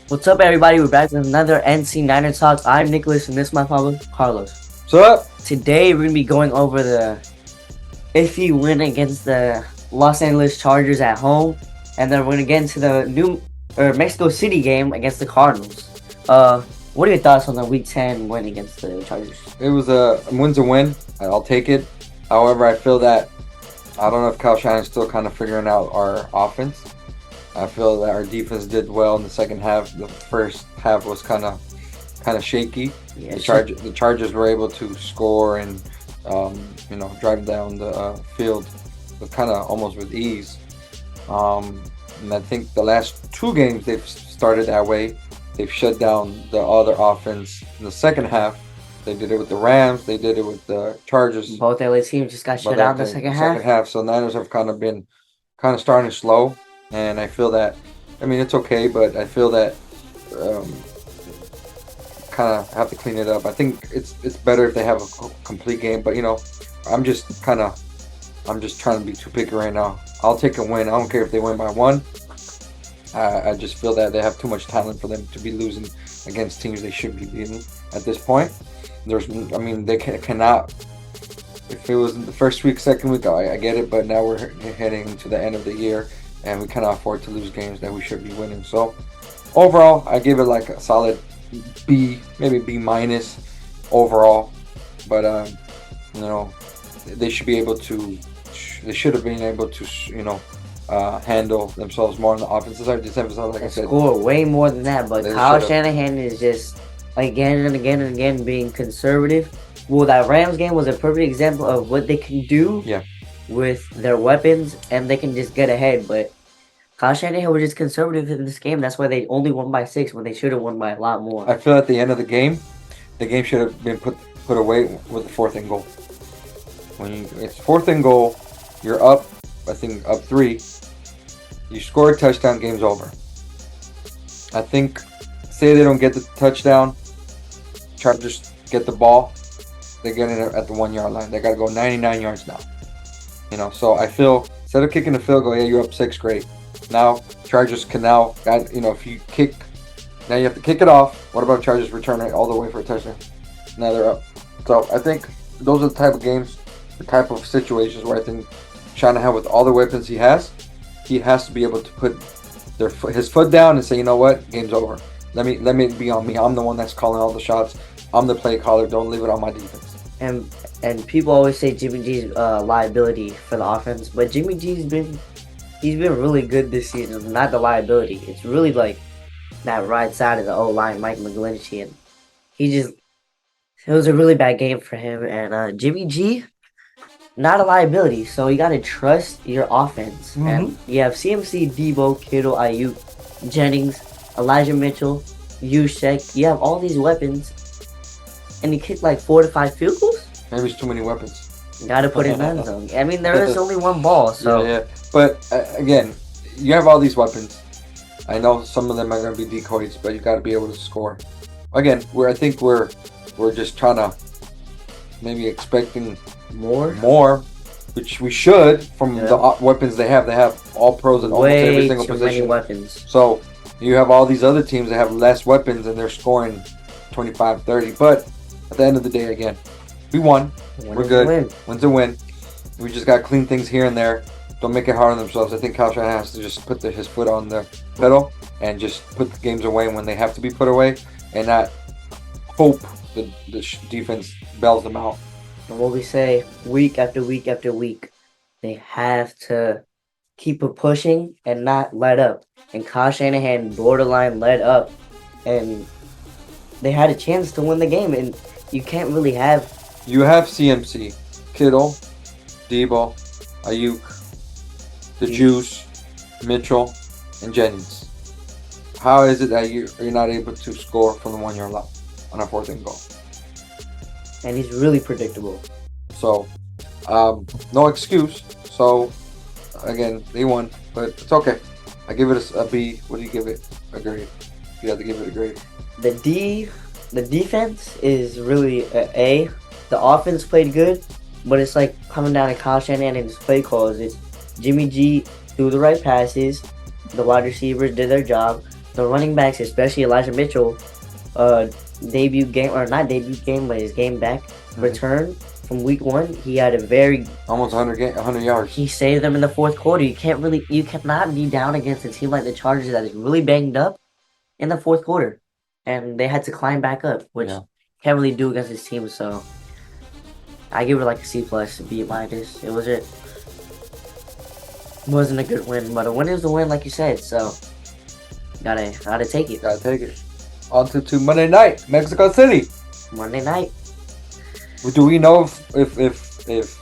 What's up, everybody? We're back with another NC Niner Talks. I'm Nicholas, and this is my father, Carlos. What's up? Today, we're going to be going over the iffy win against the Los Angeles Chargers at home, and then we're going to get into the Mexico City game against the Cardinals. What are your thoughts on the Week 10 win against the Chargers? It was a win's a win. I'll take it. However, I feel that I don't know if Kyle Shannon's still kind of figuring out our offense. I feel that our defense did well in the second half. The first half was kind of shaky. Yeah, The Chargers were able to score and drive down the field with kind of almost with ease. And I think the last two games they've started that way. They've shut down the other offense in the second half. They did it with the Rams. They did it with the Chargers. Both LA teams just got shut out in the second half. So Niners have kind of been starting slow, and I feel that. I mean, it's okay, but I feel that kind of have to clean it up. I think it's better if they have a complete game. But I'm just trying to be too picky right now. I'll take a win. I don't care if they win by one. I just feel that they have too much talent for them to be losing against teams they should be beating at this point. They cannot. If it was in the first week, second week, I get it, but now we're heading into the end of the year, and we cannot afford to lose games that we should be winning. So, overall, I give it like a solid B, maybe B minus overall. But they should be able to. They should have been able to, handle themselves more on the offensive side. This episode, like I said, score way more than that, but They Kyle should've. Shanahan is just again and again and again being conservative. Well, that Rams game was a perfect example of what they can do with their weapons, and they can just get ahead. But Kyle Shanahan was just conservative in this game. That's why they only won by 6 when they should have won by a lot more. I feel at the end of the game should have been put away with the fourth and goal. When it's fourth and goal, you're up. I think up 3. You score a touchdown, game's over. I think, say they don't get the touchdown, Chargers get the ball, they get it at the 1 yard line. They got to go 99 yards now. So I feel instead of kicking the field goal, you're up 6, great. Now Chargers can if you kick, now you have to kick it off. What about Chargers return it all the way for a touchdown? Now they're up. So I think those are the type of games, the type of situations where I think Shanahan, with all the weapons he has to be able to put his foot down and say, you know what, game's over. Let me be on me. I'm the one that's calling all the shots. I'm the play caller. Don't leave it on my defense. And people always say Jimmy G's liability for the offense, but Jimmy G's been really good this season. Not the liability. It's really like that right side of the O line, Mike McGlinchey, and it was a really bad game for him. And Jimmy G, not a liability, so you gotta trust your offense. Mm-hmm. And you have CMC, Debo, Kittle, Ayuk, Jennings, Elijah Mitchell, Juszczyk. You have all these weapons, and you kick like 4 to 5 field goals. Maybe it's too many weapons. You gotta put it in the end zone. I mean, there is only one ball, so Yeah. But again, you have all these weapons. I know some of them are going to be decoys, but you got to be able to score. Again, I think we're just trying to maybe expecting more, which we should from the weapons they have. They have all pros in almost every single too position. many weapons. So you have all these other teams that have less weapons and they're scoring 25, 30. But at the end of the day, again, we won. We're good. Win's a win. We just got to clean things here and there. Don't make it hard on themselves. I think Kyle Shanahan has to just put his foot on the pedal and just put the games away when they have to be put away, and not hope the defense bails them out. And what we say week after week after week, they have to keep it pushing and not let up. And Kyle Shanahan borderline let up, and they had a chance to win the game. And you can't really have. You have CMC, Kittle, Debo, Ayuk, the Juice, Mitchell, and Jennings. How is it that you're not able to score from the 1 yard line on a fourth and goal? And he's really predictable. So, no excuse. So, again, they won, but it's okay. I give it a B. What do you give it? A grade. You have to give it a grade. The defense is really an A. The offense played good, but it's like coming down to Kyle Shanahan and his play calls. It's Jimmy G threw the right passes. The wide receivers did their job. the running backs, especially Elijah Mitchell, debut game or not debut game, but his game back return from week 1, he had a very almost 100 yards. He saved them in the fourth quarter. You cannot be down against a team like the Chargers that is really banged up in the fourth quarter, and they had to climb back up, which can't really do against this team. So I give it like a C plus, B minus. It wasn't a good win, but a win is a win, like you said. So gotta take it. Gotta take it. On to Monday night, Mexico City. Monday night. Do we know if his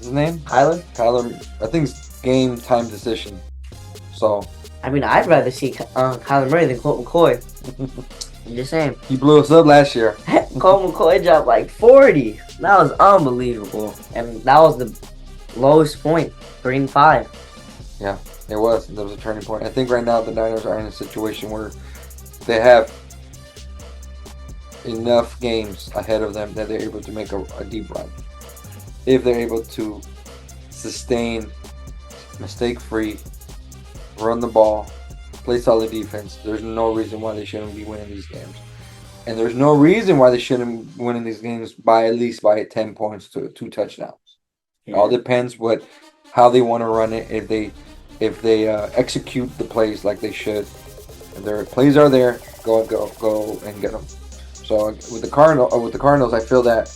name? Kyler? I think it's game time decision. So I mean, I'd rather see Kyler Murray than Colt McCoy. I'm just saying. He blew us up last year. Colt McCoy dropped like 40. That was unbelievable. And that was the lowest point, 3-5. Yeah, it was. There was a turning point. I think right now the Niners are in a situation where they have enough games ahead of them that they're able to make a deep run. If they're able to sustain mistake-free, run the ball, play solid defense, there's no reason why they shouldn't be winning these games. And there's no reason why they shouldn't be winning these games by at least 10 points to 2 touchdowns. Yeah. It all depends how they want to run it. If they execute the plays like they should, if their plays are there, go and get them. So with the Cardinals, I feel that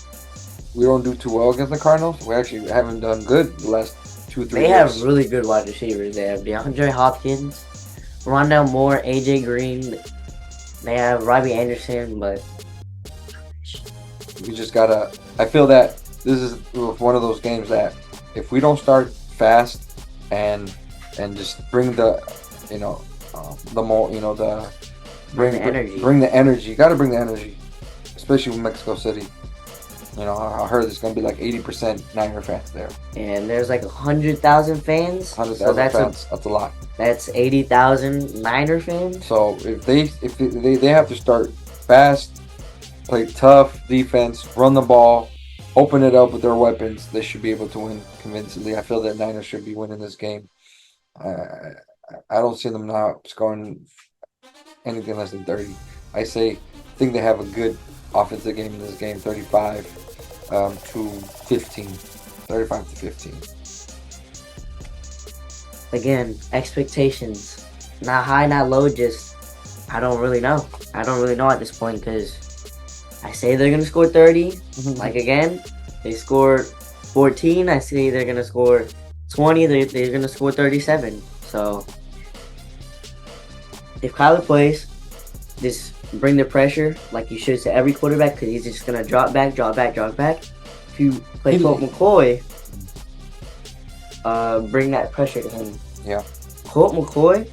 we don't do too well against the Cardinals. We actually haven't done good the last 2-3 years. They have really good wide receivers. They have DeAndre Hopkins, Rondell Moore, AJ Green. They have Robbie Anderson, but we just gotta. I feel that this is one of those games that if we don't start fast and just bring the energy. Bring the energy. You gotta bring the energy, especially with Mexico City. I heard there's gonna be like 80% Niner fans there. And there's like 100,000 fans. 100,000 fans. That's a lot. That's 80,000 Niner fans. So if they have to start fast, play tough defense, run the ball, open it up with their weapons, they should be able to win convincingly. I feel that Niners should be winning this game. I don't see them not scoring anything less than 30. I think they have a good offensive game in this game, 35 to 15. 35 to 15. Again, expectations. Not high, not low, just I don't really know. I don't really know at this point because I say they're going to score 30. Like again, they scored 14. I say they're going to score 20. They're going to score 37. So if Kyler plays, just bring the pressure like you should to every quarterback because he's just going to drop back. If you play Colt McCoy, bring that pressure to him. Yeah. Colt McCoy,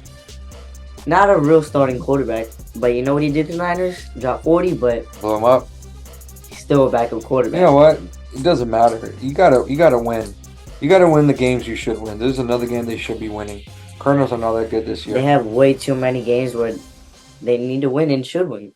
not a real starting quarterback, but you know what he did to the Niners? Dropped 40, but blew him up. He's still a backup quarterback. You know what? It doesn't matter. You gotta win. You gotta win the games you should win. There's another game they should be winning. Cardinals are not that good this year. They have way too many games where they need to win and should win.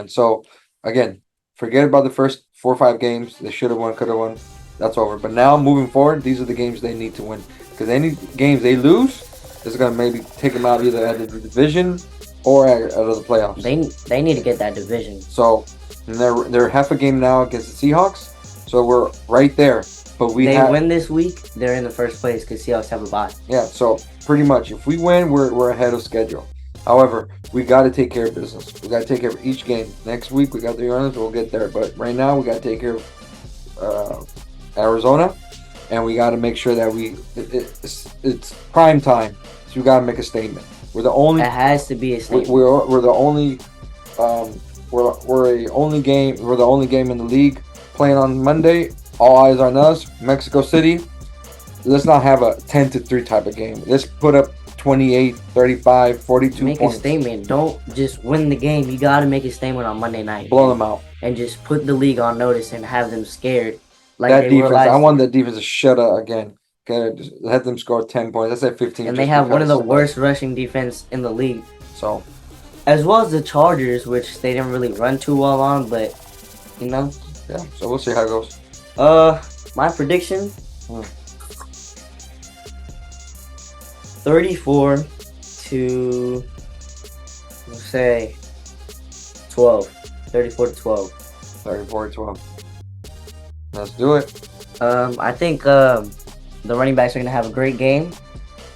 So, again, forget about the first 4 or 5 games. They should have won, could have won. That's over. But now, moving forward, these are the games they need to win. Because any games they lose is going to maybe take them out either out of the division or out of the playoffs. They need to get that division. So, they're half a game now against the Seahawks. So, we're right there. But they win this week, they're in the first place because Seahawks have a bye. Yeah, so pretty much, if we win, we're ahead of schedule. However, we got to take care of business. We got to take care of each game. Next week, we got the Cardinals. We'll get there. But right now, we got to take care of Arizona. And we got to make sure that it's prime time. So we got to make a statement. We're the only. It has to be a statement. We're the only. We're the only game in the league playing on Monday. All eyes on us. Mexico City. Let's not have a 10-3 type of game. Let's put up 28, 35, 42 make points. A statement. Don't just win the game. You got to make a statement on Monday night. Blow them out. And just put the league on notice and have them scared. Like that defense. I want that defense to shut up again. Okay, just let them score 10 points. I said 15. And they have one of the worst rushing defense in the league. So, as well as the Chargers, which they didn't really run too well on, but Yeah. So we'll see how it goes. My prediction. 34 to We'll say 12. 34 to 12. 34-12. Let's do it. I think the running backs are gonna have a great game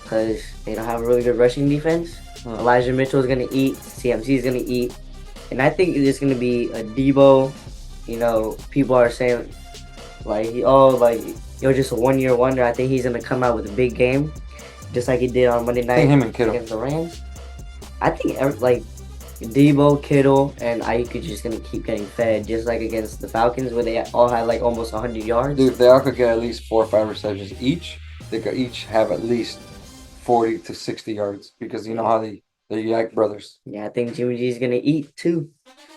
because they don't have a really good rushing defense. Elijah Mitchell is gonna eat. CMC is gonna eat, and I think it's gonna be a Debo. You know, people are saying like, you're just a 1 year wonder. I think he's gonna come out with a big game, just like he did on Monday I night think him and Kittle. against the Rams. I think like Debo, Kittle, and Ayuk are just gonna keep getting fed, just like against the Falcons, where they all had like almost 100 yards. Dude, if they all could get at least 4 or 5 receptions each, they could each have at least 40 to 60 yards because you know how they're Yak brothers. Yeah, I think Jimmy G's gonna eat too.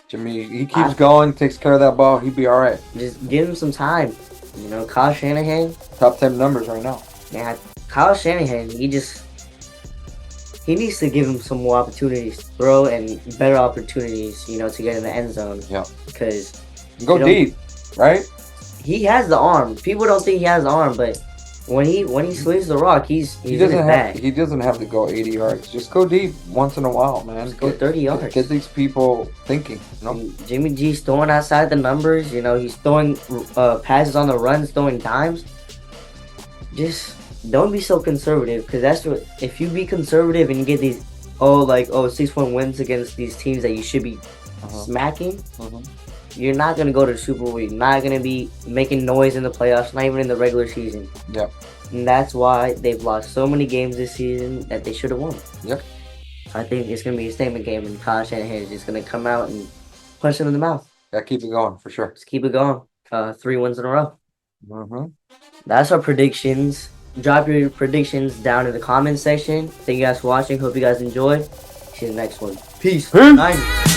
Jimmy, he keeps going, takes care of that ball, he'd be all right. Just give him some time. You know, Kyle Shanahan. Top 10 numbers right now. Yeah, Kyle Shanahan. He needs to give him some more opportunities to throw and better opportunities. You know, to get in the end zone. Yeah. Because go deep, right? He has the arm. People don't think he has the arm, but when he slings the rock, he doesn't have to go 80 yards. Just go deep once in a while, man. Just go 30 yards. Get these people thinking. You know? Jimmy G's throwing outside the numbers. You know, he's throwing passes on the runs, throwing dimes. Just don't be so conservative, because that's what, if you be conservative and you get these 6-1 wins against these teams that you should be smacking. You're not going to go to the Super Bowl. You're not going to be making noise in the playoffs, not even in the regular season. Yep. And that's why they've lost so many games this season that they should have won. Yep. I think it's going to be a statement game, and Kyle Shanahan is just going to come out and punch him in the mouth. Yeah, keep it going, for sure. Just keep it going. 3 wins in a row. That's our predictions. Drop your predictions down in the comments section. Thank you guys for watching. Hope you guys enjoyed. See you in the next one. Peace. 90.